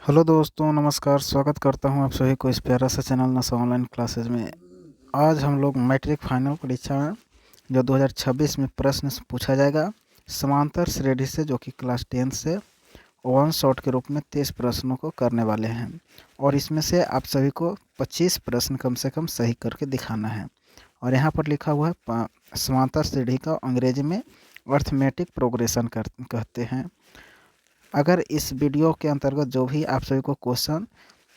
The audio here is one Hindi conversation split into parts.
हेलो दोस्तों, नमस्कार। स्वागत करता हूं आप सभी को इस प्यारा सा चैनल नशा ऑनलाइन क्लासेस में। आज हम लोग मैट्रिक फाइनल परीक्षा में जो 2026 में प्रश्न पूछा जाएगा समांतर श्रेणी से, जो कि क्लास 10 से वन शॉट के रूप में 30 प्रश्नों को करने वाले हैं। और इसमें से आप सभी को 25 प्रश्न कम से कम सही करके दिखाना है। और यहाँ पर लिखा हुआ है समांतर श्रेणी का अंग्रेजी में अर्थमेटिक प्रोग्रेशन कहते हैं। अगर इस वीडियो के अंतर्गत जो भी आप सभी को क्वेश्चन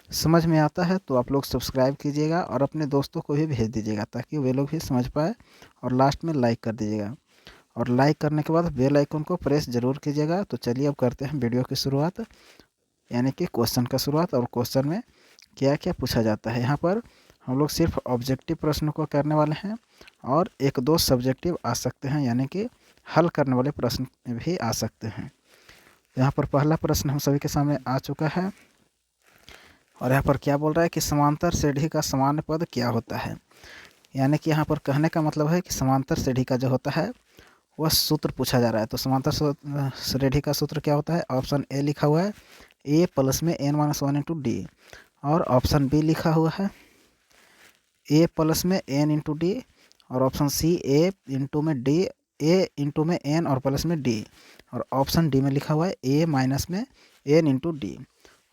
समझ में आता है तो आप लोग सब्सक्राइब कीजिएगा और अपने दोस्तों को भी भेज दीजिएगा ताकि वे लोग भी समझ पाए। और लास्ट में लाइक कर दीजिएगा और लाइक करने के बाद बेल आइकन को प्रेस ज़रूर कीजिएगा। तो चलिए अब करते हैं वीडियो की शुरुआत, यानी कि क्वेश्चन का शुरुआत। और क्वेश्चन में क्या क्या पूछा जाता है, यहाँ पर हम लोग सिर्फ ऑब्जेक्टिव प्रश्न को करने वाले हैं और एक दो सब्जेक्टिव आ सकते हैं, यानी कि हल करने वाले प्रश्न भी आ सकते हैं। यहाँ पर पहला प्रश्न हम सभी के सामने आ चुका है और यहाँ पर क्या बोल रहा है कि समांतर श्रेणी का सामान्य पद क्या होता है। यानी कि यहाँ पर कहने का मतलब है कि समांतर श्रेणी का जो होता है वह सूत्र पूछा जा रहा है। तो समांतर श्रेणी का सूत्र क्या होता है? ऑप्शन ए लिखा हुआ है ए प्लस में n-1 * d, और ऑप्शन बी लिखा हुआ है ए प्लस में n * d, और ऑप्शन सी ए इंटू में डी, ए इंटू में n और प्लस में d, और ऑप्शन डी में लिखा हुआ है ए माइनस में n * d।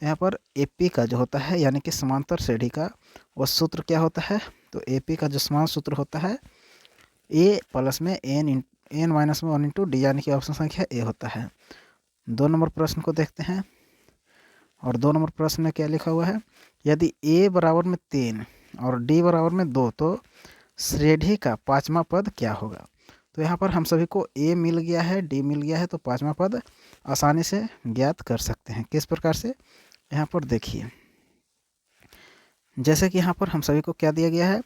यहाँ पर एपी का जो होता है यानी कि समांतर श्रेणी का वह सूत्र क्या होता है? तो एपी का जो समान सूत्र होता है ए प्लस में n-1 * d, यानी कि ऑप्शन संख्या ए होता है। 2 नंबर प्रश्न को देखते हैं और 2 नंबर प्रश्न में क्या लिखा हुआ है? यदि a बराबर में 3 और d बराबर में 2 तो श्रेणी का पाँचवा पद क्या होगा? तो यहाँ पर हम सभी को a मिल गया है, d मिल गया है, तो पाँचवा पद आसानी से ज्ञात कर सकते हैं। किस प्रकार से? यहाँ पर देखिए, जैसे कि यहाँ पर हम सभी को क्या दिया गया है?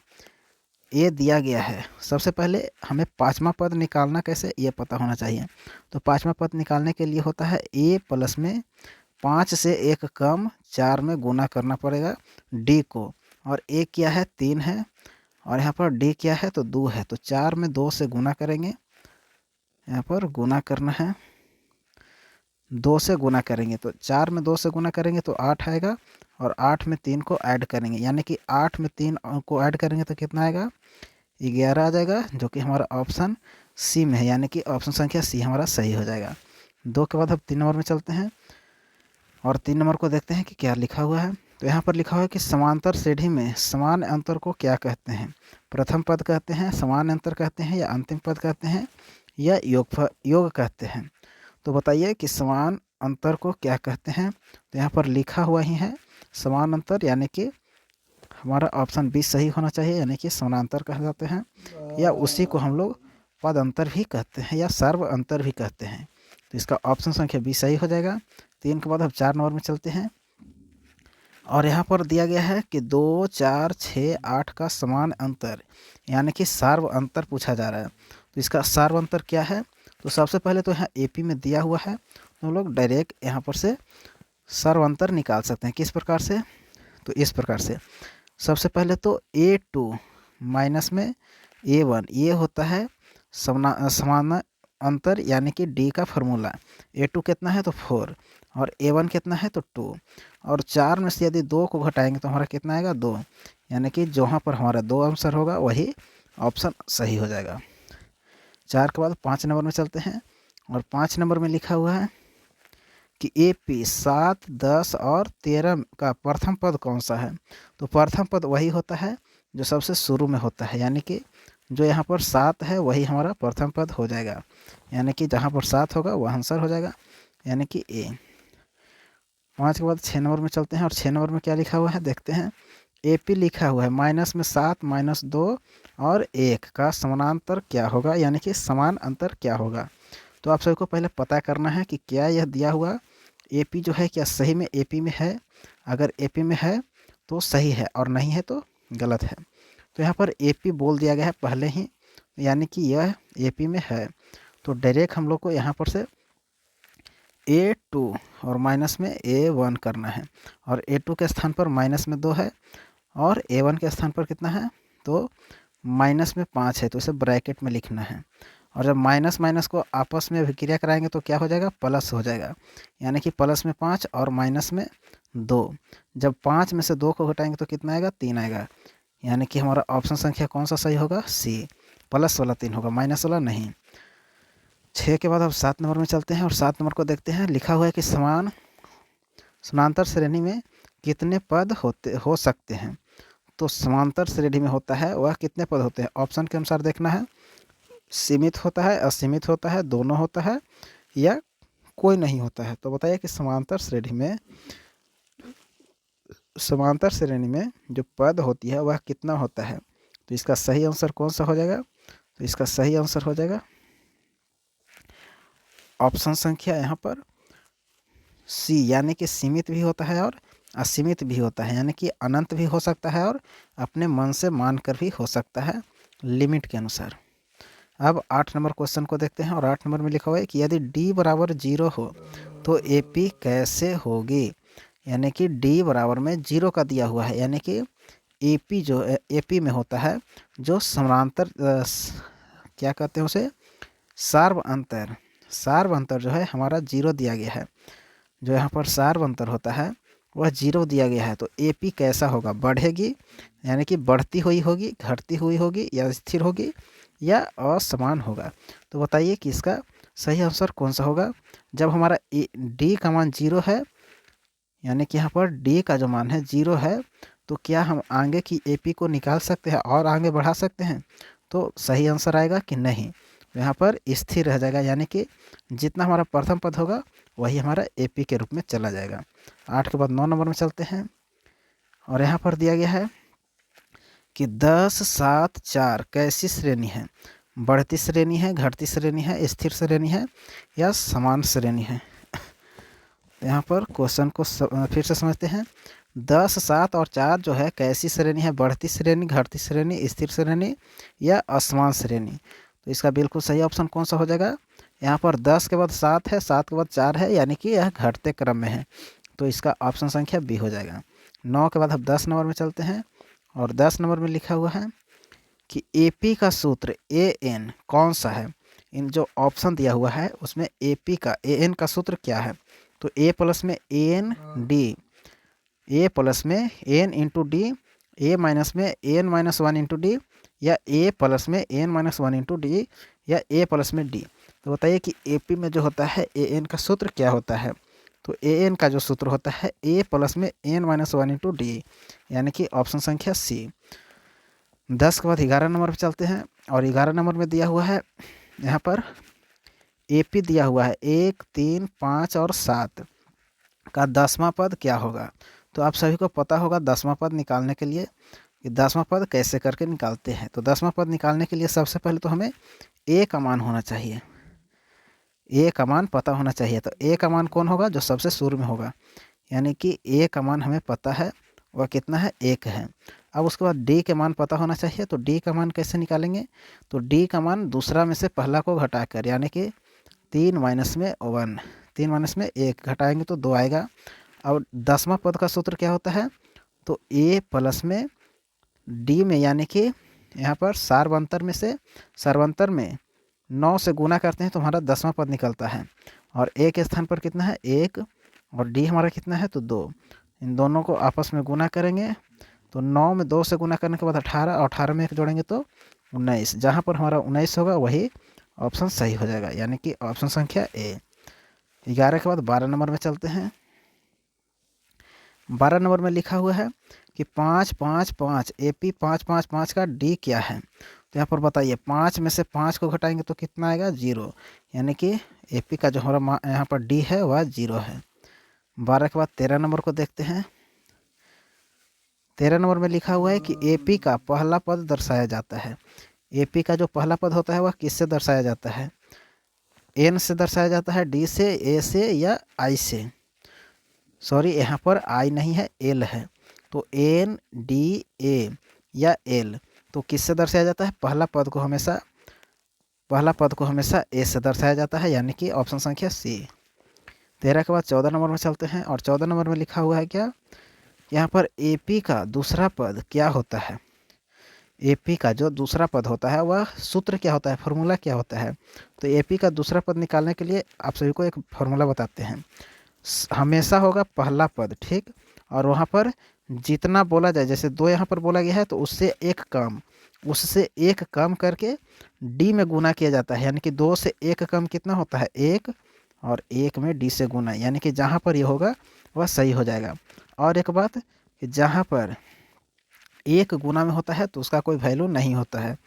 ए दिया गया है। सबसे पहले हमें पाँचवा पद निकालना कैसे, ये पता होना चाहिए। तो पाँचवा पद निकालने के लिए होता है ए प्लस में 5 से 1 कम 4 में गुना करना पड़ेगा डी को, और ए क्या है? 3 है, और यहाँ पर डी क्या है? तो 2 है। तो 4 में 2 से गुना करेंगे, यहाँ पर गुना करना है, 2 से गुना करेंगे तो 4 में 2 से गुना करेंगे तो 8 आएगा, और 8 में 3 को ऐड करेंगे, यानी कि 8 में 3 को ऐड करेंगे तो कितना आएगा? 11 आ जाएगा, जो कि हमारा ऑप्शन सी में है, यानी कि ऑप्शन संख्या सी हमारा सही हो जाएगा। 2 के बाद अब 3 नंबर में चलते हैं और 3 नंबर को देखते हैं कि क्या लिखा हुआ है। तो यहाँ पर लिखा हुआ है कि समांतर श्रेणी में समान अंतर को क्या कहते हैं? प्रथम पद कहते हैं, समान अंतर कहते हैं, या अंतिम पद कहते हैं, या योग कहते हैं? तो बताइए कि समान अंतर को क्या कहते हैं? तो यहाँ पर लिखा हुआ ही है समान अंतर, यानी कि हमारा ऑप्शन बी सही होना चाहिए, यानी कि समानांतर कह जाते हैं, या उसी को हम लोग पद अंतर भी कहते हैं या सर्व अंतर भी कहते हैं। तो इसका ऑप्शन संख्या बी सही हो जाएगा। 3 के बाद हम 4 नंबर में चलते हैं और यहाँ पर दिया गया है कि 2, 4, 6, 8 का समान अंतर, यानी कि सार्व अंतर पूछा जा रहा है। तो इसका सार्व अंतर क्या है? तो सबसे पहले तो यहाँ एपी में दिया हुआ है, तो हम लोग डायरेक्ट यहाँ पर से सार्व अंतर निकाल सकते हैं। किस प्रकार से? तो इस प्रकार से, सबसे पहले तो A2 माइनस में A1, ये होता है समान अंतर, यानी कि D का फॉर्मूला। A2 कितना है? तो 4, और A1 कितना है? तो 2, और 4 में से यदि 2 को घटाएंगे तो हमारा कितना आएगा? 2, यानी कि जहाँ पर हमारा 2 आंसर होगा वही ऑप्शन सही हो जाएगा। 4 के बाद 5 नंबर में चलते हैं और 5 नंबर में लिखा हुआ है कि AP 7, 10 और 13 का प्रथम पद कौन सा है? तो प्रथम पद वही होता है जो सबसे शुरू में होता है, यानी कि जो यहाँ पर 7 है वही हमारा प्रथम पद हो जाएगा, यानी कि जहाँ पर 7 होगा वह आंसर हो जाएगा, यानी कि ए। 5 के बाद 6 नंबर में चलते हैं और 6 नंबर में क्या लिखा हुआ है देखते हैं। AP लिखा हुआ है माइनस में 7, -2 और 1 का समानांतर क्या होगा, यानी कि समान अंतर क्या होगा? तो आप सभी को पहले पता करना है कि क्या यह दिया हुआ AP जो है क्या सही में AP में है? अगर AP में है तो सही है, और नहीं है तो गलत है। तो यहाँ पर AP बोल दिया गया है पहले ही, यानी कि यह AP में है। तो डायरेक्ट हम लोग को यहाँ पर से A2 और माइनस में A1 करना है, और A2 के स्थान पर माइनस में 2 है, और A1 के स्थान पर कितना है? तो माइनस में 5 है, तो इसे ब्रैकेट में लिखना है। और जब माइनस माइनस को आपस में अभिक्रिया कराएंगे तो क्या हो जाएगा? प्लस हो जाएगा, यानी कि प्लस में 5 और माइनस में 2। जब 5 में से 2 को घटाएंगे तो कितना आएगा? 3 आएगा। यानी कि हमारा ऑप्शन संख्या कौन सा सही होगा? सी, प्लस वाला 3 होगा, माइनस वाला नहीं। 6 के बाद अब 7 नंबर में चलते हैं और 7 नंबर को देखते हैं। लिखा हुआ है कि समांतर श्रेणी में कितने पद हो सकते हैं। तो समांतर श्रेणी में होता है वह कितने पद होते हैं? ऑप्शन के अनुसार देखना है। सीमित होता है, असीमित होता है, दोनों होता है या कोई नहीं होता है। तो बताइए कि समांतर श्रेणी में जो पद होती है वह कितना होता है। तो इसका सही आंसर कौन सा हो जाएगा? तो इसका सही आंसर हो जाएगा ऑप्शन संख्या यहाँ पर सी, यानी कि सीमित भी होता है और असीमित भी होता है, यानी कि अनंत भी हो सकता है और अपने मन से मानकर भी हो सकता है, लिमिट के अनुसार। अब 8 नंबर क्वेश्चन को देखते हैं और 8 नंबर में लिखा हुआ है कि यदि d बराबर 0 हो तो AP कैसे होगी। यानी कि d बराबर में 0 का दिया हुआ है, यानी कि AP जो AP में होता है जो समांतर क्या कहते हैं उसे, सार्व अंतर जो है हमारा 0 दिया गया है। जो यहाँ पर सार्व अंतर होता है वह 0 दिया गया है। तो AP कैसा होगा? बढ़ेगी यानी कि बढ़ती हुई होगी, घटती हुई होगी या स्थिर होगी या असमान होगा। तो बताइए कि इसका सही आंसर कौन सा होगा। जब हमारा D का मान 0 है, यानी कि यहाँ पर D का जो मान है 0 है, तो क्या हम आगे की AP को निकाल सकते हैं और आगे बढ़ा सकते हैं? तो सही आंसर आएगा कि नहीं, यहाँ पर स्थिर रह जाएगा, यानी कि जितना हमारा प्रथम पद होगा वही हमारा AP के रूप में चला जाएगा। 8 के बाद 9 नंबर में चलते हैं और यहाँ पर दिया गया है कि 10, 7, 4 कैसी श्रेणी है? बढ़ती श्रेणी है, घटती श्रेणी है, स्थिर श्रेणी है या समान श्रेणी है। तो यहाँ पर क्वेश्चन को फिर से समझते हैं। 10, 7 और 4 जो है कैसी श्रेणी है? बढ़ती श्रेणी, घटती श्रेणी, स्थिर श्रेणी या असमान श्रेणी। तो इसका बिल्कुल सही ऑप्शन कौन सा हो जाएगा? यहाँ पर 10 के बाद 7 है, 7 के बाद 4 है, यानी कि यह घटते क्रम में है। तो इसका ऑप्शन संख्या बी हो जाएगा। 9 के बाद हम 10 नंबर में चलते हैं और 10 नंबर में लिखा हुआ है कि AP का सूत्र AN कौन सा है। इन जो ऑप्शन दिया हुआ है उसमें AP का AN का सूत्र क्या है? तो A प्लस में AN D, A प्लस में AN into D, A minus में AN माइनस 1 इंटू D या A प्लस में AN माइनस 1 इंटू D या A प्लस में D। तो बताइए कि AP में जो होता है AN का सूत्र क्या होता है। तो AN का जो सूत्र होता है A प्लस में AN माइनस 1 इंटू D, यानी कि ऑप्शन संख्या सी। 10 के बाद 11 नंबर पर चलते हैं और 11 नंबर में दिया हुआ है, यहाँ पर AP दिया हुआ है 1, 3, 5 और 7 का 10वां पद क्या होगा। तो आप सभी को पता होगा 10वां पद निकालने के लिए कि 10वां पद कैसे करके निकालते हैं। तो 10वां पद निकालने के लिए सबसे पहले तो हमें A का मान होना चाहिए, A का मान पता होना चाहिए। तो A का मान कौन होगा? जो सबसे शुरू में होगा, यानी कि A का मान हमें पता है वह कितना है? 1 है। अब उसके बाद D के मान पता होना चाहिए। तो D का मान कैसे निकालेंगे? तो D का मान दूसरा में से पहला को घटाकर, यानी कि 3 माइनस में 1, 3 माइनस में 1 घटाएंगे तो 2 आएगा। अब 10वां पद का सूत्र क्या होता है? तो A प्लस में D में, यानी कि यहाँ पर सर्वांतर में 9 से गुना करते हैं तो हमारा 10वां पद निकलता है। और A के स्थान पर कितना है? 1 और D हमारा कितना है? तो 2। इन दोनों को आपस में गुना करेंगे तो 9 में 2 से गुना करने के बाद 18 और 18 में 1 जोड़ेंगे तो 19। जहाँ पर हमारा 19 होगा वही ऑप्शन सही हो जाएगा, यानी कि ऑप्शन संख्या A। 11 के बाद 12 नंबर में चलते हैं। 12 नंबर में लिखा हुआ है कि 5, 5, 5 AP 5, 5, 5 का D क्या है। तो यहाँ पर बताइए 5 में से 5 को घटाएंगे तो कितना आएगा? 0, यानी कि AP का जो हमारा यहाँ पर D है वह 0 है। 12 के बाद 13 नंबर को देखते हैं। 13 नंबर में लिखा हुआ है कि AP का पहला पद दर्शाया जाता है। AP का जो पहला पद होता है वह किससे दर्शाया जाता है? N से दर्शाया जाता है, D से, A से या I से। सॉरी, यहाँ पर I नहीं है, L है। तो N, D, A या L। तो किससे दर्शाया जाता है? पहला पद को हमेशा A से दर्शाया जाता है, यानी कि ऑप्शन संख्या C। 13 के बाद 14 नंबर में चलते हैं और 14 नंबर में लिखा हुआ है क्या? यहाँ पर AP का दूसरा पद क्या होता है? AP का जो दूसरा पद होता है वह सूत्र क्या होता है, फॉर्मूला क्या होता है? तो AP का दूसरा पद निकालने के लिए आप सभी को एक फॉर्मूला बताते हैं। हमेशा होगा पहला पद, ठीक। और वहाँ पर जितना बोला जाए, जैसे 2 यहाँ पर बोला गया है तो उससे एक कम करके डी में गुना किया जाता है, यानी कि 2 से 1 कम कितना होता है 1, और 1 में डी से गुना, यानी कि जहाँ पर ये होगा वह सही हो जाएगा। और एक बात कि जहाँ पर 1 गुना में होता है तो उसका कोई वैल्यू नहीं होता है,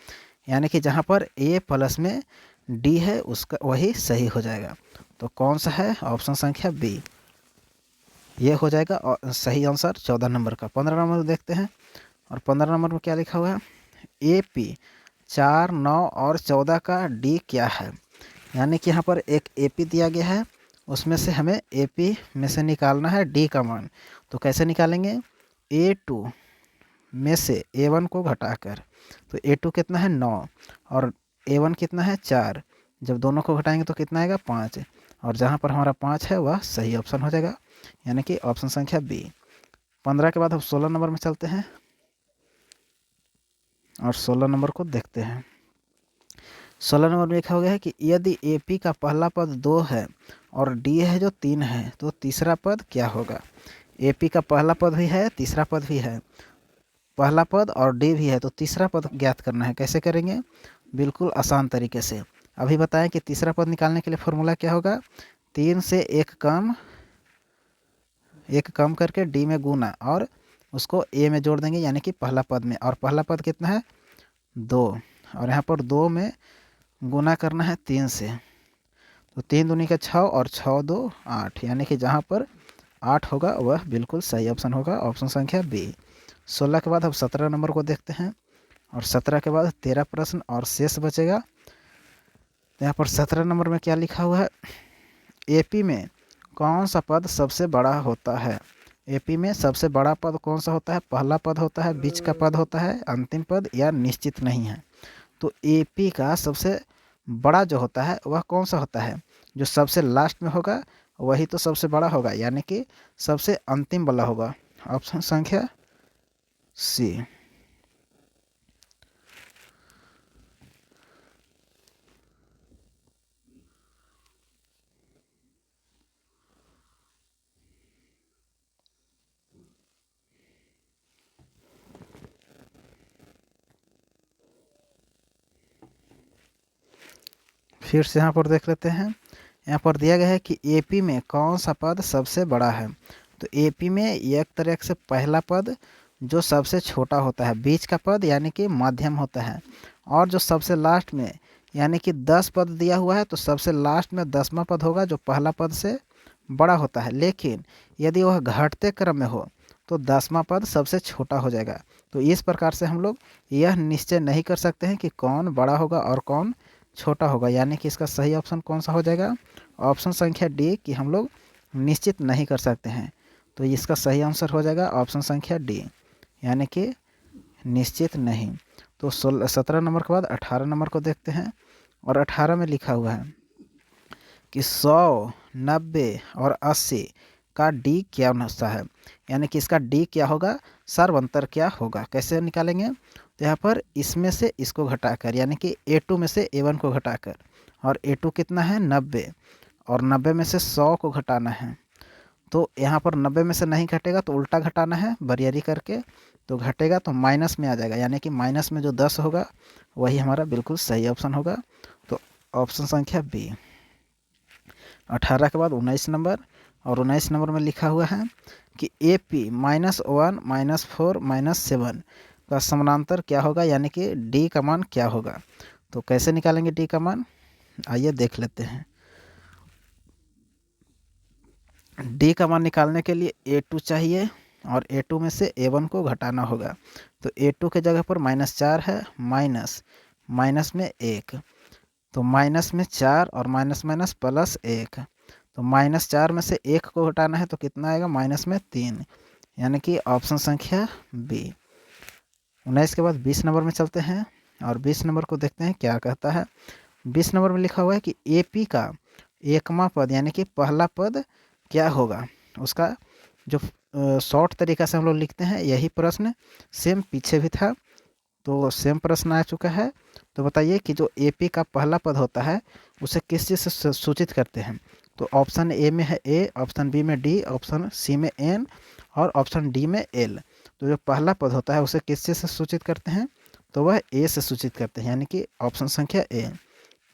यानी कि जहाँ पर ए प्लस में डी है उसका वही सही हो जाएगा। तो कौन सा है, ऑप्शन संख्या बी, ये हो जाएगा सही आंसर 14 नंबर का। 15 नंबर देखते हैं, और 15 नंबर में क्या लिखा हुआ है, ए पी 4, 9 और 14 का डी क्या है। यानी कि यहाँ पर एक ए पी दिया गया है, उसमें से हमें ए पी में से निकालना है डी का मान। तो कैसे निकालेंगे, A2 में से A1 को घटाकर, तो A2 कितना है 9 और A1 कितना है 4, जब दोनों को घटाएंगे तो कितना आएगा 5, और जहाँ पर हमारा 5 है वह सही ऑप्शन हो जाएगा, यानी कि ऑप्शन संख्या बी। 15 के बाद हम 16 नंबर में चलते हैं, और 16 नंबर को देखते हैं। 16 नंबर में लिखा हो गया है कि यदि ए पी का पहला पद 2 है और डी है जो 3 है तो तीसरा पद क्या होगा। ए पी का पहला पद भी है, तीसरा पद भी है, पहला पद और डी भी है, तो तीसरा पद ज्ञात करना है। कैसे करेंगे, बिल्कुल आसान तरीके से। अभी बताएं कि तीसरा पद निकालने के लिए फॉर्मूला क्या होगा, 3 से 1 कम करके डी में गुना और उसको ए में जोड़ देंगे, यानी कि पहला पद में, और पहला पद कितना है 2, और यहाँ पर 2 में गुना करना है 3 से, तो 3 दूनी का 6 और 6 2 8, यानी कि जहाँ पर 8 होगा वह बिल्कुल सही ऑप्शन होगा, ऑप्शन संख्या बी। 16 के बाद हम 17 नंबर को देखते हैं, और 17 के बाद 13 प्रश्न और शेष बचेगा। तो यहाँ पर 17 नंबर में क्या लिखा हुआ है, एपी में कौन सा पद सबसे बड़ा होता है। एपी में सबसे बड़ा पद कौन सा होता है, पहला पद होता है, बीच का पद होता है, अंतिम पद, या निश्चित नहीं है। तो एपी का सबसे बड़ा जो होता है वह कौन सा होता है, जो सबसे लास्ट में होगा वही तो सबसे बड़ा होगा, यानी कि सबसे अंतिम वाला होगा, ऑप्शन संख्या सी। फिर से यहाँ पर देख लेते हैं, यहाँ पर दिया गया है कि एपी में कौन सा पद सबसे बड़ा है। तो एपी में एक तरह से पहला पद जो सबसे छोटा होता है, बीच का पद यानी कि मध्यम होता है, और जो सबसे लास्ट में यानी कि 10 पद दिया हुआ है तो सबसे लास्ट में 10वां पद होगा जो पहला पद से बड़ा होता है। लेकिन यदि वह घटते क्रम में हो तो 10वां पद सबसे छोटा हो जाएगा। तो इस प्रकार से हम लोग यह निश्चय नहीं कर सकते हैं कि कौन बड़ा होगा और कौन छोटा होगा, यानी कि इसका सही ऑप्शन कौन सा हो जाएगा, ऑप्शन संख्या डी, कि हम लोग निश्चित नहीं कर सकते हैं। तो इसका सही आंसर हो जाएगा ऑप्शन संख्या डी, यानी कि निश्चित नहीं। तो 17 नंबर के बाद 18 नंबर को देखते हैं, और 18 में लिखा हुआ है कि 100, 90 और 80 का डी क्या होता है, यानी कि इसका डी क्या होगा, सर्वंतर क्या होगा। कैसे निकालेंगे, तो यहाँ पर इसमें से इसको घटाकर, यानी कि A2 में से A1 को घटाकर, और A2 कितना है 90, और 90 में से 100 को घटाना है। तो यहाँ पर 90 में से नहीं घटेगा तो उल्टा घटाना है बरियारी करके, तो घटेगा तो माइनस में आ जाएगा, यानी कि माइनस में जो 10 होगा वही हमारा बिल्कुल सही ऑप्शन होगा। तो ऑप्शन संख्या बी। 18 के बाद 19 नंबर, और 19 नंबर में लिखा हुआ है कि AP -1 -4 -7 का समानांतर क्या होगा, यानी कि डी का मान क्या होगा। तो कैसे निकालेंगे डी का मान, आइए देख लेते हैं। डी का मान निकालने के लिए A2 चाहिए, और A2 में से A1 को घटाना होगा। तो A2 के जगह पर -4 है, माइनस में 1, तो माइनस में 4 और माइनस माइनस प्लस 1, तो -4 में से 1 को घटाना है तो कितना आएगा, माइनस में 3, यानी कि ऑप्शन संख्या बी। 19 के बाद 20 नंबर में चलते हैं, और 20 नंबर को देखते हैं क्या कहता है। 20 नंबर में लिखा हुआ है कि AP का 1वां पद यानी कि पहला पद क्या होगा। उसका जो शॉर्ट तरीका से हम लोग लिखते हैं, यही प्रश्न सेम पीछे भी था, तो सेम प्रश्न आ चुका है। तो बताइए कि जो AP का पहला पद होता है उसे किस चीज़ से सूचित करते हैं। तो ऑप्शन ए में है ए, ऑप्शन बी में डी, ऑप्शन सी में एन और ऑप्शन डी में एल। तो जो पहला पद होता है उसे किससे से सूचित करते हैं, तो वह ए से सूचित करते हैं, यानी कि ऑप्शन संख्या ए।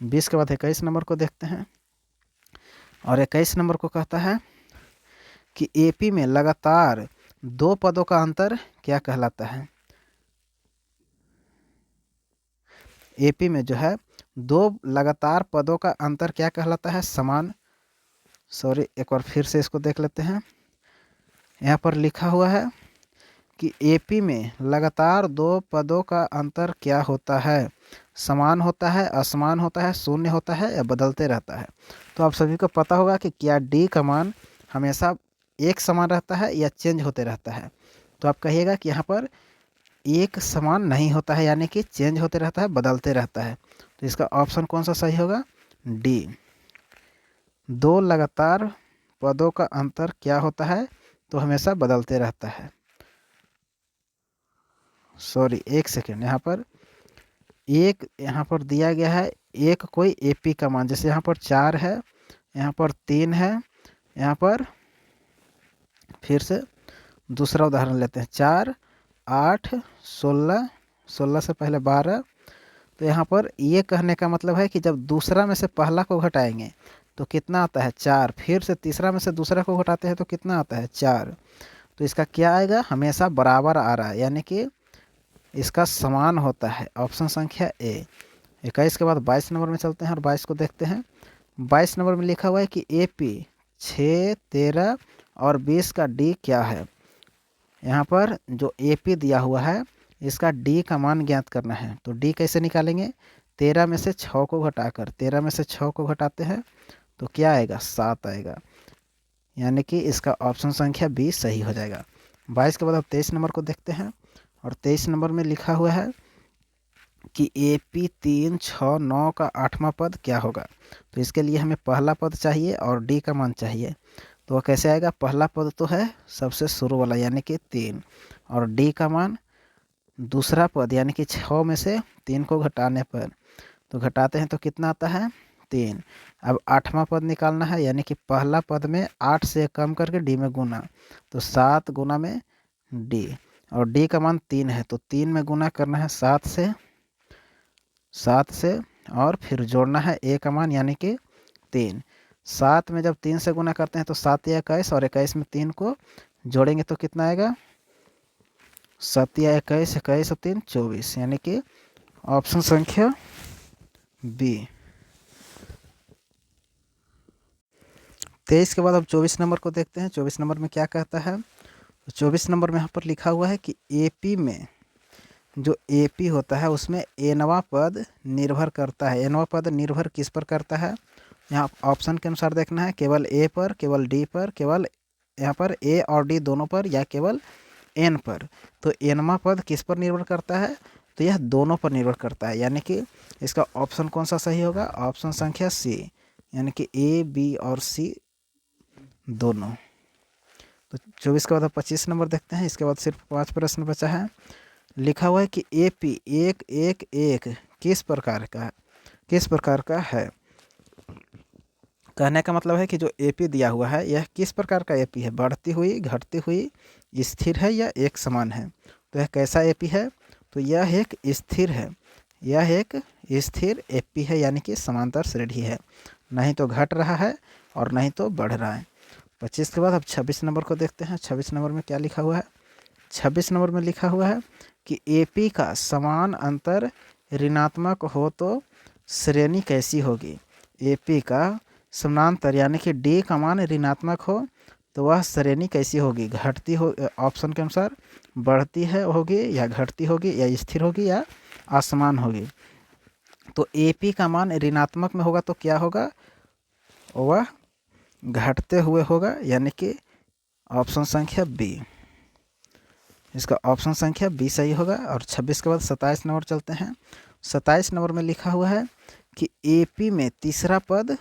20 के बाद 21 नंबर को देखते हैं, और 21 नंबर को कहता है कि एपी में लगातार 2 पदों का अंतर क्या कहलाता है। एपी में जो है 2 लगातार पदों का अंतर क्या कहलाता है, समान। सॉरी, एक बार फिर से इसको देख लेते हैं। यहाँ पर लिखा हुआ है कि एपी में लगातार 2 पदों का अंतर क्या होता है, समान होता है, असमान होता है, शून्य होता है या बदलते रहता है। तो आप सभी को पता होगा कि क्या डी का मान हमेशा एक समान रहता है या चेंज होते रहता है। तो आप कहिएगा कि यहाँ पर एक समान नहीं होता है, यानी कि चेंज होते रहता है, बदलते रहता है। तो इसका ऑप्शन कौन सा सही होगा, डी। 2 लगातार पदों का अंतर क्या होता है, तो हमेशा बदलते रहता है। सॉरी, एक सेकेंड, यहाँ पर दिया गया है एक कोई एपी का मान, जैसे यहाँ पर 4 है, यहाँ पर 3 है, यहाँ पर फिर से दूसरा उदाहरण लेते हैं, 4, 8, 16, 16 से पहले 12। तो यहाँ पर ये कहने का मतलब है कि जब दूसरा में से पहला को घटाएंगे तो कितना आता है, 4। फिर से तीसरा में से दूसरा को घटाते हैं तो कितना आता है, 4। तो इसका क्या आएगा, हमेशा बराबर आ रहा है, यानी कि इसका समान होता है, ऑप्शन संख्या ए। 21 के बाद 22 नंबर में चलते हैं और 22 को देखते हैं। 22 नंबर में लिखा हुआ है कि एपी 6, 13 और 20 का डी क्या है। यहाँ पर जो एपी दिया हुआ है इसका डी का मान ज्ञात करना है। तो डी कैसे निकालेंगे, 13 में से 6 को घटाकर, 13 में से 6 को घटाते हैं तो क्या आएगा, 7 आएगा, यानी कि इसका ऑप्शन संख्या बी सही हो जाएगा। 22 के बाद अब 23 नंबर को देखते हैं, और 23 नंबर में लिखा हुआ है कि एपी 3, 6, 9 का 8वां पद क्या होगा। तो इसके लिए हमें पहला पद चाहिए और डी का मान चाहिए। तो वह कैसे आएगा, पहला पद तो है सबसे शुरू वाला यानी कि 3, और डी का मान दूसरा पद यानी कि 6 में से 3 को घटाने पर, तो घटाते हैं तो कितना आता है, 3। अब 8वां पद निकालना है, यानी कि पहला पद में 8 से कम करके डी में गुना, तो 7 गुना में डी, और डी का मान 3 है, तो 3 में गुना करना है 7 से, और फिर जोड़ना है ए का मान यानी कि 3। 7 में जब 3 से गुना करते हैं तो 7 या 21, और 21 में 3 को जोड़ेंगे तो कितना आएगा, 7 या 21, 21 और 3 24, यानी कि ऑप्शन संख्या बी। 23 के बाद अब 24 नंबर को देखते हैं। 24 नंबर में क्या कहता है, तो 24 नंबर में यहाँ पर लिखा हुआ है कि एपी में जो एपी होता है उसमें एनवा पद निर्भर करता है। एनवा पद निर्भर किस पर करता है, यहाँ ऑप्शन के अनुसार देखना है, केवल ए पर, केवल डी पर, केवल यहाँ पर ए और डी दोनों पर, या केवल एन पर। तो एनवा पद किस पर निर्भर करता है, तो यह दोनों पर निर्भर करता है, यानी कि इसका ऑप्शन कौन सा सही होगा, ऑप्शन संख्या सी, यानी कि ए, बी और सी दोनों। तो 24 के बाद 25 नंबर देखते हैं। इसके बाद सिर्फ 5 प्रश्न बचा है। लिखा हुआ है कि एपी 1, 1, 1 किस प्रकार का है। कहने का मतलब है कि जो एपी दिया हुआ है यह किस प्रकार का एपी है, बढ़ती हुई, घटती हुई, स्थिर है या एक समान है। तो यह कैसा एपी है, तो यह एक स्थिर है, यह एक स्थिर एपी है, यानी कि समांतर श्रेणी है, नहीं तो घट रहा है और नहीं तो बढ़ रहा है। 25 के बाद अब 26 नंबर को देखते हैं। 26 नंबर में क्या लिखा हुआ है, 26 नंबर में लिखा हुआ है कि एपी का समान अंतर ऋणात्मक हो तो श्रेणी कैसी होगी। एपी का समानांतर यानी कि डी का मान ऋणात्मक हो तो वह श्रेणी कैसी होगी, घटती हो, ऑप्शन के अनुसार बढ़ती है होगी या घटती होगी या स्थिर होगी या असमान होगी। तो एपी का मान ऋणात्मक में होगा तो क्या होगा, वह घटते हुए होगा, यानी कि ऑप्शन संख्या बी, इसका ऑप्शन संख्या बी सही होगा। और 26 के बाद 27 नंबर चलते हैं। 27 नंबर में लिखा हुआ है कि एपी में तीसरा पद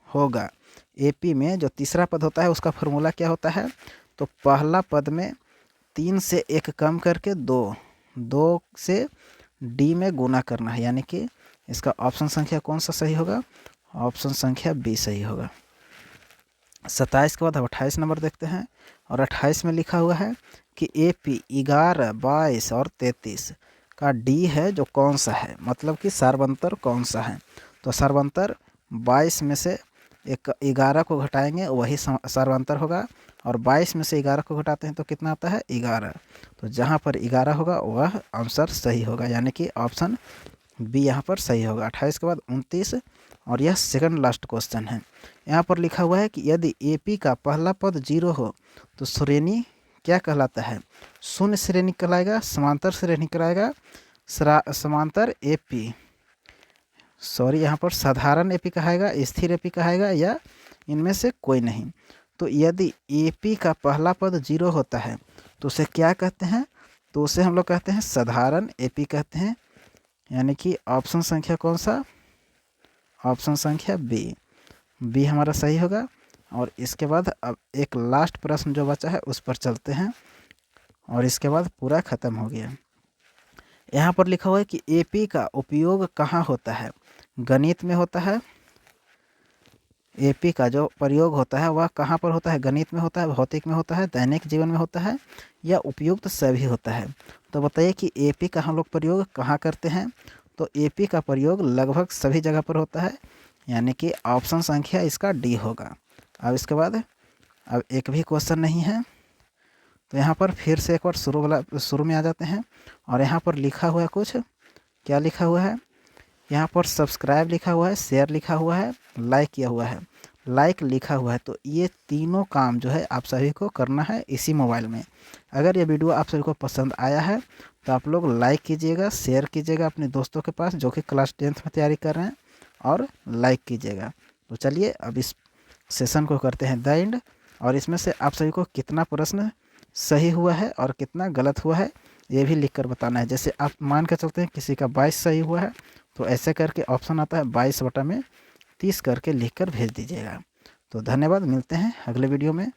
होगा। एपी में जो तीसरा पद होता है उसका फॉर्मूला क्या होता है, तो पहला पद में 3 से 1 कम करके 2 से डी में गुना करना है, यानी कि इसका ऑप्शन संख्या कौन सा सही होगा, ऑप्शन संख्या बी सही होगा। 27 के बाद अब 28 नंबर देखते हैं। और 28 में लिखा हुआ है कि AP 11, 22 और 33 का डी है जो कौन सा है, मतलब कि सर्वांतर कौन सा है। तो सर्वांतर 22 में से 11 को घटाएंगे वही सर्वांतर होगा, और 22 में से 11 को घटाते हैं तो कितना आता है 11। तो जहाँ पर 11 होगा वह आंसर सही होगा, यानी कि ऑप्शन बी यहाँ पर सही होगा। 28 के बाद 29, और यह सेकंड लास्ट क्वेश्चन है। यहाँ पर लिखा हुआ है कि यदि AP का पहला पद 0 हो तो श्रेणी क्या कहलाता है। शून्य श्रेणी कहलाएगा, समांतर श्रेणी कहलाएगा, समांतर AP, सॉरी यहाँ पर साधारण AP कहेगा, स्थिर AP कहेगा, या इनमें से कोई नहीं। तो यदि AP का पहला पद 0 होता है तो उसे क्या कहते हैं, तो उसे हम लोग कहते हैं साधारण AP कहते हैं, यानी कि ऑप्शन संख्या कौन सा, ऑप्शन संख्या बी हमारा सही होगा। और इसके बाद अब एक लास्ट प्रश्न जो बचा है उस पर चलते हैं, और इसके बाद पूरा ख़त्म हो गया। यहाँ पर लिखा हुआ है कि AP का उपयोग कहाँ होता है। गणित में होता है। AP का जो प्रयोग होता है वह कहाँ पर होता है, गणित में होता है, भौतिक में होता है, दैनिक जीवन में होता है, या उपयुक्त सभी होता है। तो बताइए कि AP का हम लोग प्रयोग कहाँ करते हैं। तो AP का प्रयोग लगभग सभी जगह पर होता है, यानी कि ऑप्शन संख्या इसका डी होगा। अब इसके बाद अब एक भी क्वेश्चन नहीं है, तो यहाँ पर फिर से एक बार शुरू में आ जाते हैं। और यहाँ पर लिखा हुआ है कुछ, क्या लिखा हुआ है, यहाँ पर सब्सक्राइब लिखा हुआ है, शेयर लिखा हुआ है, लाइक किया हुआ है, लाइक लिखा हुआ है। तो ये तीनों काम जो है आप सभी को करना है इसी मोबाइल में। अगर ये वीडियो आप सभी को पसंद आया है तो आप लोग लाइक कीजिएगा, शेयर कीजिएगा अपने दोस्तों के पास जो कि क्लास 10th में तैयारी कर रहे हैं, और लाइक कीजिएगा। तो चलिए अब इस सेशन को करते हैं द एंड, और इसमें से आप सभी को कितना प्रश्न सही हुआ है और कितना गलत हुआ है ये भी लिख कर बताना है। जैसे आप मान के चलते हैं किसी का 22 सही हुआ है तो ऐसे करके ऑप्शन आता है 22/30 करके लिख कर भेज दीजिएगा। तो धन्यवाद, मिलते हैं अगले वीडियो में।